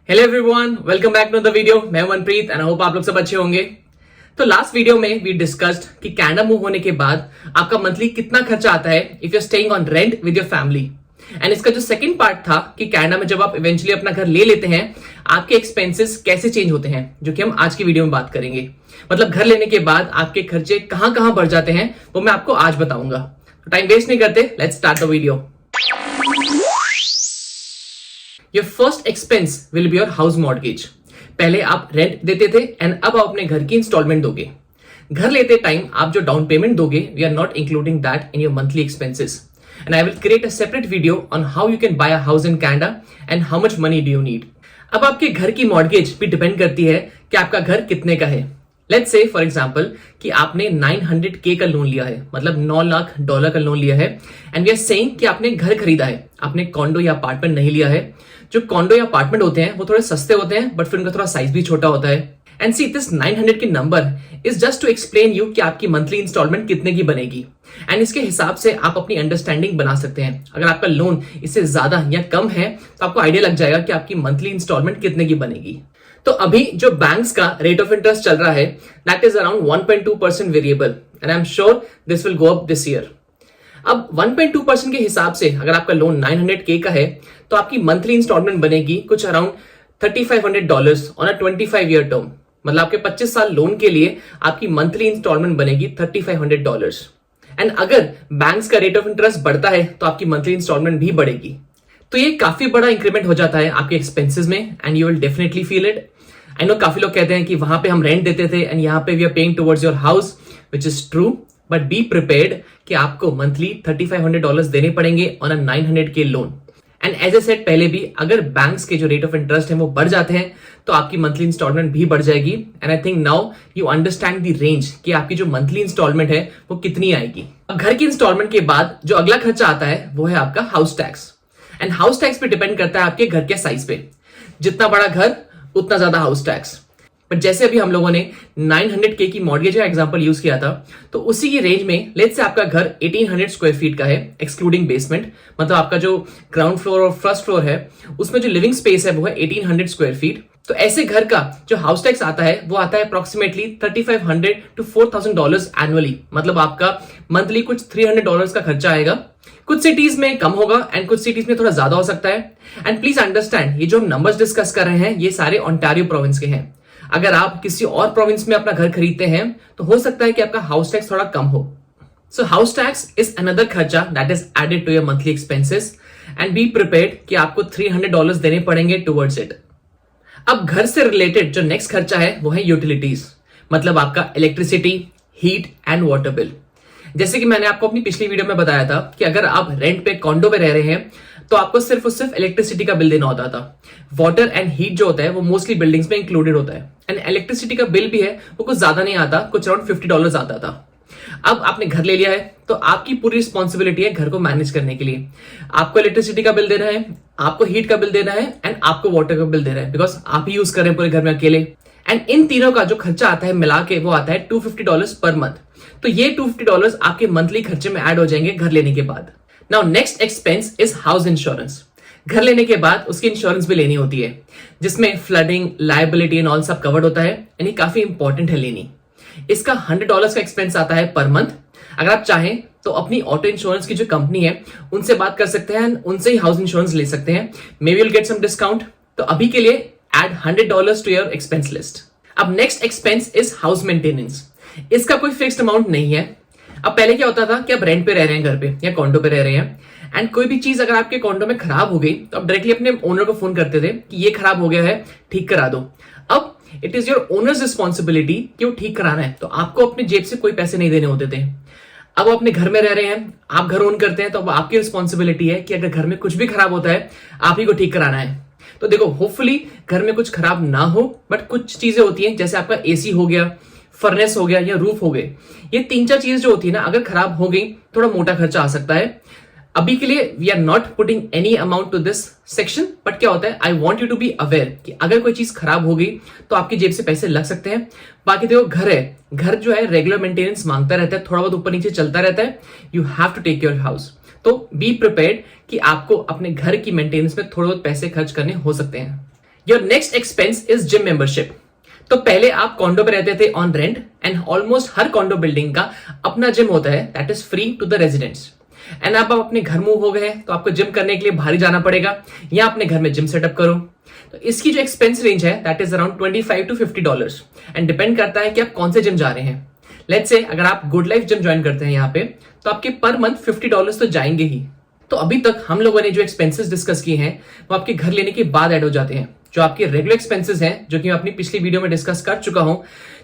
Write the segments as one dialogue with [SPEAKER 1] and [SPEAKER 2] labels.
[SPEAKER 1] Hello everyone, welcome back to the video. मैं Manpreet and I hope आप लोग सब अच्छे होंगे। तो लास्ट वीडियो में वी डिस्कस्ड कि कनाडा मूव होने के बाद आपका मंथली कितना खर्चा आता है if you are staying on rent with your family. And इसका जो सेकंड पार्ट था कि कनाडा में जब आप इवेंचुअली अपना घर ले लेते हैं आपके एक्सपेंसेस कैसे चेंज होते हैं, जो कि हम आज की वीडियो में बात करेंगे। मतलब घर लेने के बाद आपके खर्चे कहां कहां बढ़ जाते हैं वो मैं आपको आज बताऊंगा। तो टाइम वेस्ट नहीं करते, let's start the video. Your first expense will be your house mortgage. पहले आप रेंट देते थे एंड अब आप अपने घर की इंस्टॉलमेंट दोगे। घर लेते टाइम आप जो डाउन पेमेंट दोगे, we are not including that in your monthly expenses. And I will create a separate video on how you can buy a house in Canada and how much money do you need. अब आपके घर की mortgage भी depend करती है कि आपका घर कितने का है। लेट्स से फॉर एग्जांपल कि आपने 900K का लोन लिया है, मतलब $9 लाख का लोन लिया है। एंड वी आर सेइंग कि आपने घर खरीदा है, आपने कॉन्डो या अपार्टमेंट नहीं लिया है। जो कॉन्डो या अपार्टमेंट होते हैं वो थोड़े सस्ते होते हैं बट फिर उनका थोड़ा साइज भी छोटा होता है। And C this 900 K number is just to explain you कि आपकी मंथली इंस्टॉलमेंट कितने की बनेगी। एंड इसके हिसाब से आप अपनी अंडरस्टैंडिंग बना सकते हैं। अगर आपका लोन इससे ज्यादा या कम है तो आपको आइडिया लग जाएगा कि आपकी मंथली इंस्टॉलमेंट कितने की बनेगी। तो अभी जो बैंक्स का रेट ऑफ इंटरेस्ट चल रहा है that is around 1.2% variable and I am sure this will go up this year. अब 1.2% के हिसाब से अगर आपका लोन 900K का है तो आपकी मंथली इंस्टॉलमेंट बनेगी कुछ around $3,500 on a 25-year term. मतलब आपके 25 साल लोन के लिए आपकी मंथली इंस्टॉलमेंट बनेगी $3,500। एंड अगर बैंक्स का रेट ऑफ इंटरेस्ट बढ़ता है तो आपकी मंथली इंस्टॉलमेंट भी बढ़ेगी। तो ये काफी बड़ा इंक्रीमेंट हो जाता है आपके एक्सपेंसेस में and you will definitely feel it. I know काफी लोग कहते हैं कि वहां पे हम रेंट देते थे एंड यहाँ पे we are paying towards your house, which is true, but be prepared कि आपको मंथली $3,500 देने पड़ेंगे on a 900K loan. And as I said पहले भी, अगर बैंक्स के जो रेट ऑफ इंटरेस्ट है वो बढ़ जाते हैं तो आपकी मंथली इंस्टॉलमेंट भी बढ़ जाएगी। And I think now you understand the range कि आपकी जो मंथली इंस्टॉलमेंट है वो कितनी आएगी। अब घर की इंस्टॉलमेंट के बाद जो अगला खर्चा आता है वो है आपका house tax. And house tax पे डिपेंड करता है आपके घर के साइज पे। जितना बड़ा घर उतना ज्यादा हाउस टैक्स। बट जैसे अभी हम लोगों ने 900K की मॉर्गेज का एग्जांपल यूज किया था तो उसी की रेंज में लेट्स से आपका घर 1800 स्क्वायर फीट का है एक्सक्लूडिंग बेसमेंट। मतलब आपका जो ग्राउंड फ्लोर और फर्स्ट फ्लोर है उसमें जो लिविंग स्पेस है वो है 1800 स्क्वायर फीट। तो ऐसे घर का जो हाउस टैक्स आता है वो आता है अप्रोक्सीमेटली $3,500 to $4,000 एनुअली। मतलब आपका मंथली कुछ $300 का खर्चा आएगा। कुछ सिटीज में कम होगा एंड कुछ सिटीज में थोड़ा ज्यादा हो सकता है। एंड प्लीज अंडरस्टैंड, ये जो हम नंबर्स डिस्कस कर रहे हैं ये सारे ओंटारियो प्रोविंस के हैं। अगर आप किसी और प्रोविंस में अपना घर खरीदते हैं तो हो सकता है कि आपका हाउस टैक्स थोड़ा कम हो। So house tax is another खर्चा that is added to your monthly expenses and be prepared कि आपको $300 देने पड़ेंगे टुवर्ड्स इट। अब घर से रिलेटेड जो नेक्स्ट खर्चा है वो है यूटिलिटीज, मतलब आपका electricity, heat and water bill. जैसे कि मैंने आपको अपनी पिछली वीडियो में बताया था कि अगर आप रेंट पे कॉन्डो में रह रहे हैं तो आपको सिर्फ और सिर्फ इलेक्ट्रिसिटी का बिल देना होता था। वाटर एंड हीट जो होता है वो मोस्टली बिल्डिंग्स में इंक्लूडेड होता है। एंड इलेक्ट्रिसिटी का बिल भी है वो कुछ ज्यादा नहीं आता, कुछ अराउंड $50 आता था। अब आपने घर ले लिया है तो आपकी पूरी रिस्पॉन्सिबिलिटी है घर को मैनेज करने के लिए। आपको इलेक्ट्रिसिटी का बिल देना है, आपको हीट का बिल देना है एंड आपको वाटर का बिल देना है, बिकॉज आप ही यूज कर रहे हैं पूरे घर में अकेले। एंड इन तीनों का जो खर्चा आता है मिला के वो आता है $250 पर मंथ। तो ये $250 आपके मंथली खर्चे में ऐड हो जाएंगे घर लेने के बाद। Now next expense is house insurance. घर लेने के बाद उसकी इंश्योरेंस भी लेनी होती है जिसमें फ्लडिंग, लायबिलिटी एंड ऑल सब कवर्ड होता है। यानी काफी इंपॉर्टेंट है लेनी। इसका $100 का एक्सपेंस आता है पर मंथ। अगर आप चाहें तो अपनी ऑटो इंश्योरेंस की जो कंपनी है उनसे बात कर सकते हैं, उनसे ही हाउस इंश्योरेंस ले सकते हैं। Maybe will get some discount. तो अभी के लिए add $100 to your expense list. अब next expense is house maintenance. इसका कोई फिक्स्ड अमाउंट नहीं है। अब पहले क्या होता था कि आप रेंट पे रह रहे हैं घर पे या कॉन्डो पे रह रहे हैं एंड कोई भी चीज अगर आपके कॉन्डो में खराब हो गई तो आप डायरेक्टली अपने ओनर को फोन करते थे कि ये खराब हो गया है, ठीक करा दो। अब it is your owners responsibility कि वो ठीक कराना है, तो आपको अपने जेब से कोई पैसे नहीं देने होते थे। अब अपने घर में रह रहे हैं, आप घर ओन करते हैं, तो अब आपकी रिस्पॉन्सिबिलिटी है कि अगर घर में कुछ भी खराब होता है आप ही को ठीक कराना है। तो देखो, होपफुली घर में कुछ खराब ना हो, बट कुछ चीजें होती हैं जैसे आपका एसी हो गया, फर्नेस हो गया या रूफ हो गए, ये 3-4 चीजें जो होती है ना, अगर खराब हो गई थोड़ा मोटा खर्चा आ सकता है। अभी के लिए we are not putting any amount to this section, but क्या होता है, I want you to be aware कि अगर कोई चीज खराब हो गई तो आपकी जेब से पैसे लग सकते हैं। बाकी देखो, घर है, घर जो है रेगुलर मेंटेनेंस मांगता रहता है, थोड़ा बहुत ऊपर नीचे चलता रहता है। You have to take your house. तो बी प्रिपेयर्ड कि आपको अपने घर की मेंटेनेंस में थोड़े बहुत पैसे खर्च करने हो सकते हैं। Your next expense is gym membership. तो पहले आप कॉन्डो पे रहते थे ऑन रेंट एंड ऑलमोस्ट हर कॉन्डो बिल्डिंग का अपना जिम होता है that is free to the residents. And अब आप अपने घर मूव हो गए हैं तो आपको जिम करने के लिए बाहर ही जाना पड़ेगा या अपने घर में जिम सेटअप करो। तो इसकी जो एक्सपेंस रेंज है that is around $25 to $50 and depend करता है कि आप कौन से जिम जा रहे हैं। लेट्स से अगर आप गुड लाइफ जिम ज्वाइन करते हैं यहाँ पे तो आपके पर मंथ $50 तो जाएंगे ही। तो अभी तक हम लोगों ने जो एक्सपेंसेस डिस्कस किए हैं वो आपके घर लेने के बाद ऐड हो जाते हैं। जो आपके रेगुलर एक्सपेंसेस हैं जो कि मैं अपनी पिछली वीडियो में डिस्कस कर चुका हूं,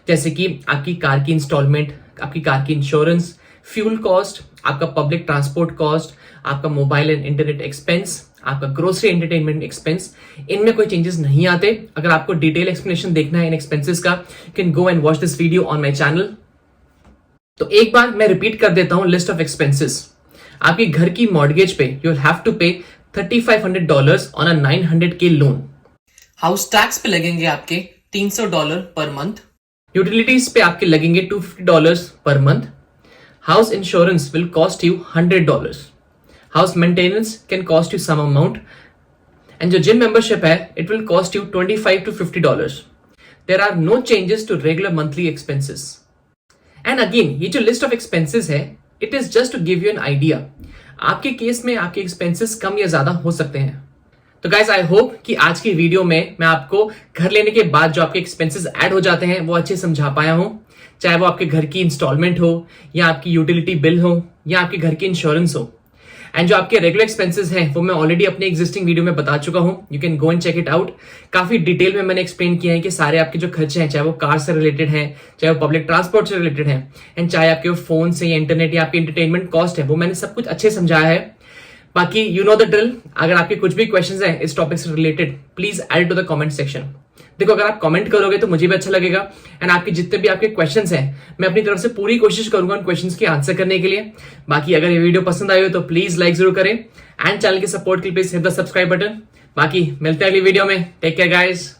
[SPEAKER 1] जैसे कि आपकी कार की इंस्टॉलमेंट, आपकी कार की इंश्योरेंस, फ्यूल कॉस्ट, आपका पब्लिक ट्रांसपोर्ट कॉस्ट, आपका मोबाइल एंड इंटरनेट एक्सपेंस, आपका ग्रोसरी एंटरटेनमेंट एक्सपेंस, इनमें कोई चेंजेस नहीं आते। अगर आपको डिटेल एक्सप्लेनेशन देखना है इन एक्सपेंसेस का, you can go and watch this video on my channel. तो एक बार मैं रिपीट कर देता हूं लिस्ट ऑफ एक्सपेंसेस। आपके घर की मॉर्गेज पे यू विल हैव टू पे $3,500 on a 900K loan. House tax पे लगेंगे आपके $300 पर मंथ। यूटिलिटीज पे आपके लगेंगे $250 per month. House insurance will cost you $100। House maintenance can cost you some amount and जो जिम मेंबरशिप है it will cost you $25 to $50। There are no changes to regular monthly expenses. And again ये जो list of expenses है it is just to give you an idea. आपके case में आपके expenses कम या ज्यादा हो सकते हैं। तो गाइस आई होप कि आज की वीडियो में मैं आपको घर लेने के बाद जो आपके एक्सपेंसेस ऐड हो जाते हैं वो अच्छे समझा पाया हूं, चाहे वो आपके घर की इंस्टॉलमेंट हो या आपकी यूटिलिटी बिल हो या आपके घर की इंश्योरेंस हो। एंड जो आपके रेगुलर एक्सपेंसेस हैं वो मैं ऑलरेडी अपने एग्जिस्टिंग वीडियो में बता चुका हूं, you can go and check it out. काफी डिटेल में मैंने एक्सप्लेन किया है कि सारे आपके जो खर्चे हैं, चाहे वो कार से रिलेटेड हैं, चाहे वो पब्लिक ट्रांसपोर्ट से रिलेटेड हैं, एंड चाहे आपके फोन से या इंटरनेट या आपकी एंटरटेनमेंट कॉस्ट है, वो मैंने सब कुछ अच्छे समझाया है। बाकी यू नो द ड्रिल। अगर आपके कुछ भी क्वेश्चंस हैं इस टॉपिक से related please add to the comment section. देखो अगर आप कमेंट करोगे तो मुझे भी अच्छा लगेगा एंड आपके जितने भी आपके क्वेश्चंस हैं मैं अपनी तरफ से पूरी कोशिश करूंगा उन क्वेश्चंस की आंसर करने के लिए। बाकी अगर ये वीडियो पसंद आई हो तो प्लीज लाइक जरूर करें एंड चैनल के सपोर्ट के लिए please hit the subscribe button. बाकी मिलते हैं अगली वीडियो में। Take care guys.